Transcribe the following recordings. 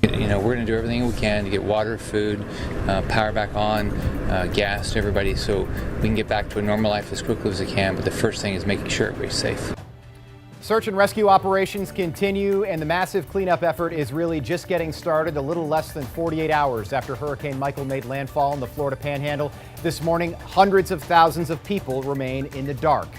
We're going to do everything we can to get water, food, power back on, gas to everybody so we can get back to a normal life as quickly as we can. But the first thing is making sure everybody's safe. Search and rescue operations continue, and the massive cleanup effort is really just getting started a little less than 48 hours after Hurricane Michael made landfall in the Florida Panhandle. This morning, hundreds of thousands of people remain in the dark.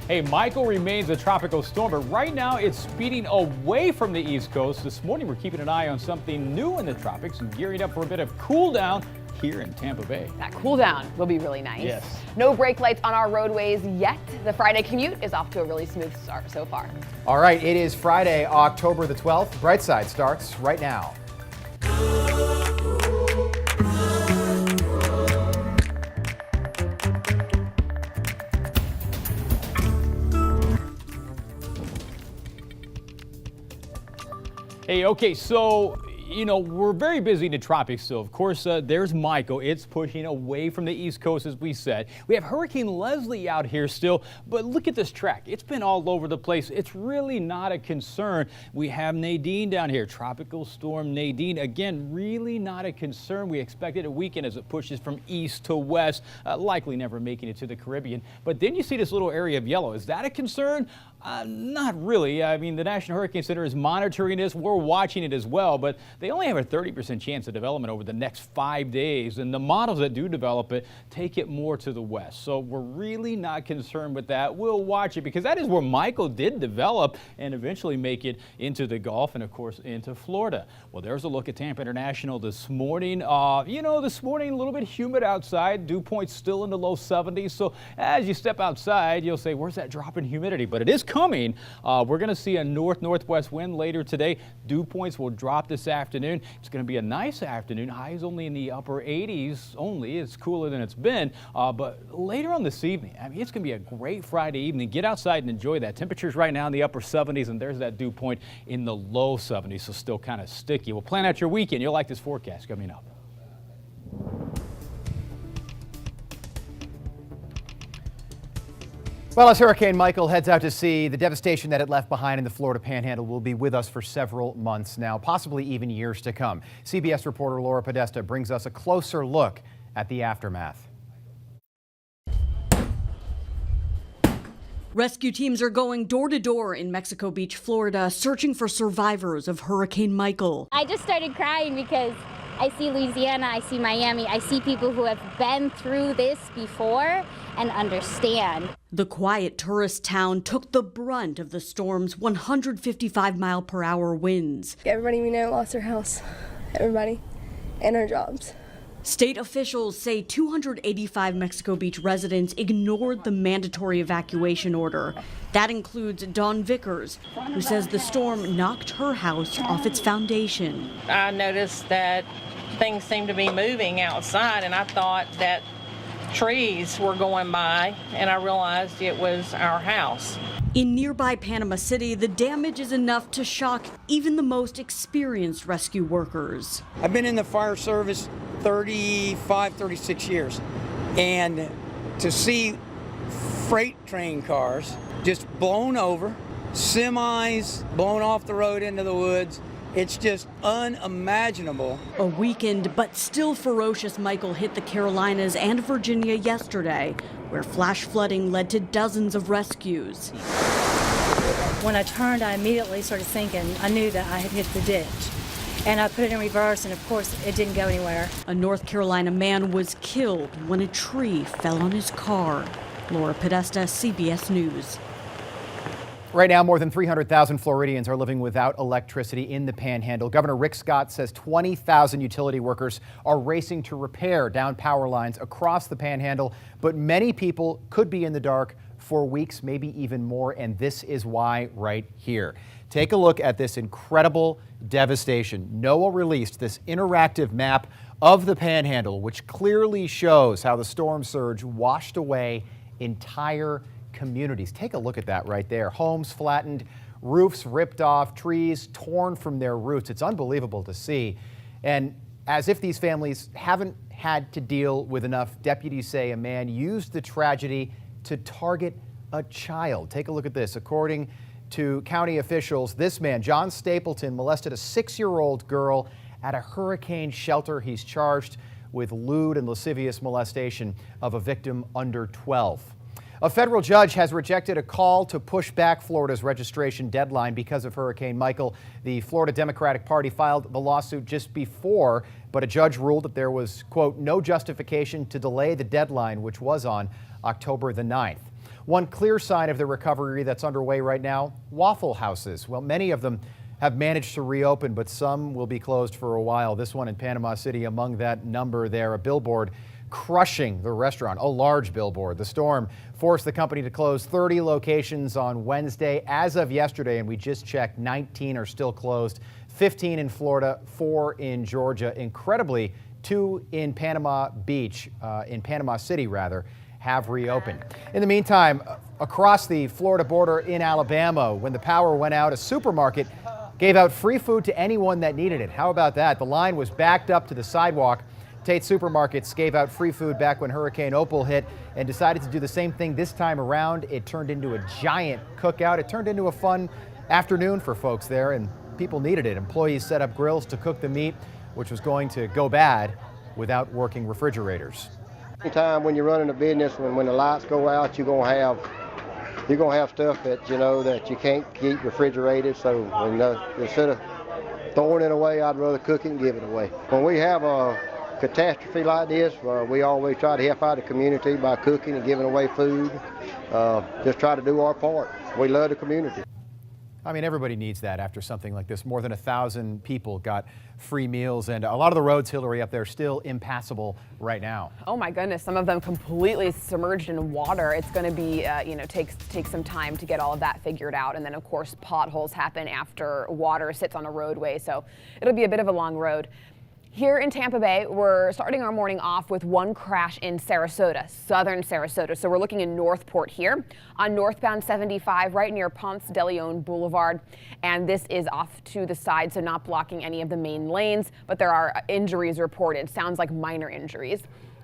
Hey, Michael remains a tropical storm, but right now it's speeding away from the East Coast. This morning we're keeping an eye on something new in the tropics and gearing up for a bit of cool down here in Tampa Bay. That cool down will be really nice. Yes. No brake lights on our roadways yet. The Friday commute is off to a really smooth start so far. All right, it is Friday, October the 12th. Brightside starts right now. Hey, okay, so we're very busy in the tropics, so of course there's Michael. It's pushing away from the East Coast, as we said. We have Hurricane Leslie out here still, but look at this track. It's been all over the place. It's really not a concern. We have Nadine down here, Tropical Storm Nadine. Again, really not a concern. We expected a weekend as it pushes from east to west, likely never making it to the Caribbean. But then you see this little area of yellow. Is that a concern? Not really. I mean, the National Hurricane Center is monitoring this. We're watching it as well, but they only have a 30% chance of development over the next 5 days, and the models that do develop it take it more to the west. So we're really not concerned with that. We'll watch it because that is where Michael did develop and eventually make it into the Gulf and, of course, into Florida. Well, there's a look at Tampa International this morning. This morning a little bit humid outside. Dew point's still in the low 70s. So as you step outside, you'll say, where's that drop in humidity? But it is coming. We're going to see a northwest wind later today. Dew points will drop this afternoon. It's going to be a nice afternoon. Highs only in the upper 80s only. It's cooler than it's been. But later on this evening, I mean, it's going to be a great Friday evening. Get outside and enjoy that. Temperatures right now in the upper 70s, and there's that dew point in the low 70s, so still kind of sticky. Well, plan out your weekend. You'll like this forecast coming up. Well, as Hurricane Michael heads out to sea, the devastation that it left behind in the Florida Panhandle will be with us for several months now, possibly even years to come. CBS reporter Laura Podesta brings us a closer look at the aftermath. Rescue teams are going door to door in Mexico Beach, Florida, searching for survivors of Hurricane Michael. I just started crying because I see Louisiana, I see Miami, I see people who have been through this before and understand. The quiet tourist town took the brunt of the storm's 155-mile-per-hour winds. Everybody we know lost their house, everybody, and their jobs. State officials say 285 Mexico Beach residents ignored the mandatory evacuation order. That includes Dawn Vickers, who says the storm knocked her house off its foundation. I noticed that things seemed to be moving outside, and I thought that trees were going by, and I realized it was our house. In nearby Panama City, the damage is enough to shock even the most experienced rescue workers. I've been in the fire service 36 years, and to see freight train cars just blown over, semis blown off the road into the woods, it's just unimaginable. A weakened but still ferocious Michael hit the Carolinas and Virginia yesterday, where flash flooding led to dozens of rescues. When I turned, I immediately started sinking. I knew that I had hit the ditch. And I put it in reverse, and of course, it didn't go anywhere. A North Carolina man was killed when a tree fell on his car. Laura Podesta, CBS News. Right now, more than 300,000 Floridians are living without electricity in the Panhandle. Governor Rick Scott says 20,000 utility workers are racing to repair downed power lines across the Panhandle, but many people could be in the dark for weeks, maybe even more, and this is why right here. Take a look at this incredible devastation. NOAA released this interactive map of the Panhandle, which clearly shows how the storm surge washed away entire communities. Take a look at that right there. Homes flattened, roofs ripped off, trees torn from their roots. It's unbelievable to see. And as if these families haven't had to deal with enough, deputies say a man used the tragedy to target a child. Take a look at this. According to county officials. This man, John Stapleton, molested a 6-year-old girl at a hurricane shelter. He's charged with lewd and lascivious molestation of a victim under 12. A federal judge has rejected a call to push back Florida's registration deadline because of Hurricane Michael. The Florida Democratic Party filed the lawsuit just before, but a judge ruled that there was, quote, no justification to delay the deadline, which was on October the 9th. One clear sign of the recovery that's underway right now, Waffle Houses. Well, many of them have managed to reopen, but some will be closed for a while. This one in Panama City among that number there, a billboard crushing the restaurant, a large billboard. The storm forced the company to close 30 locations on Wednesday. As of yesterday, and we just checked, 19 are still closed, 15 in Florida, 4 in Georgia. Incredibly, 2 in Panama City, have reopened. In the meantime, across the Florida border in Alabama, when the power went out, a supermarket gave out free food to anyone that needed it. How about that? The line was backed up to the sidewalk. Tate Supermarkets gave out free food back when Hurricane Opal hit and decided to do the same thing this time around. It turned into a giant cookout. It turned into a fun afternoon for folks there, and people needed it. Employees set up grills to cook the meat, which was going to go bad without working refrigerators. Anytime when you're running a business, when the lights go out, you're gonna have stuff that that you can't keep refrigerated. So instead of throwing it away, I'd rather cook it and give it away. When we have a catastrophe like this, we always try to help out the community by cooking and giving away food. Just try to do our part. We love the community. I mean, everybody needs that after something like this. More than 1,000 people got free meals, and a lot of the roads, Hillary, up there still impassable right now. Oh my goodness, some of them completely submerged in water. It's going to be, take some time to get all of that figured out. And then, of course, potholes happen after water sits on a roadway, so it'll be a bit of a long road. Here in Tampa Bay, we're starting our morning off with one crash in Sarasota, southern Sarasota. So we're looking in Northport here on northbound 75, right near Ponce de Leon Boulevard. And this is off to the side, so not blocking any of the main lanes, but there are injuries reported. Sounds like minor injuries.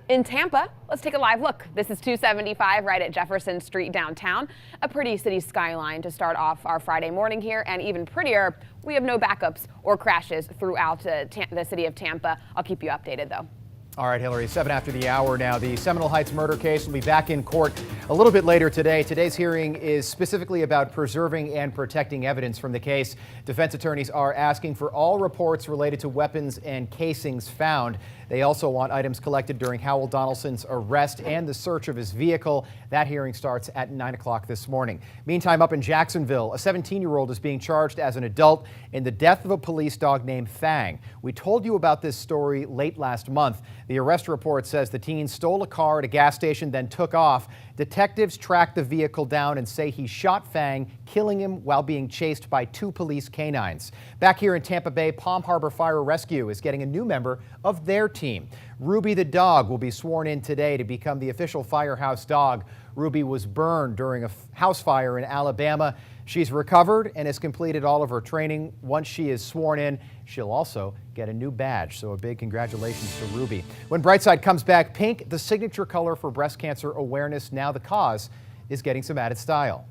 In Tampa, let's take a live look. This is 275 right at Jefferson Street downtown. A pretty city skyline to start off our Friday morning here, and even prettier, we have no backups or crashes throughout the city of Tampa. I'll keep you updated though. All right, Hillary, 7 after the hour now. The Seminole Heights murder case will be back in court a little bit later today. Today's hearing is specifically about preserving and protecting evidence from the case. Defense attorneys are asking for all reports related to weapons and casings found. They also want items collected during Howell Donaldson's arrest and the search of his vehicle. That hearing starts at 9 o'clock this morning. Meantime, up in Jacksonville, a 17-year-old is being charged as an adult in the death of a police dog named Fang. We told you about this story late last month. The arrest report says the teen stole a car at a gas station, then took off. Detectives tracked the vehicle down and say he shot Fang, killing him while being chased by 2 police canines. Back here in Tampa Bay, Palm Harbor Fire Rescue is getting a new member of their team. Ruby the dog will be sworn in today to become the official firehouse dog. Ruby was burned during a house fire in Alabama. She's recovered and has completed all of her training. Once she is sworn in, she'll also get a new badge. So a big congratulations to Ruby. When Brightside comes back, pink, the signature color for breast cancer awareness. Now the cause is getting some added style.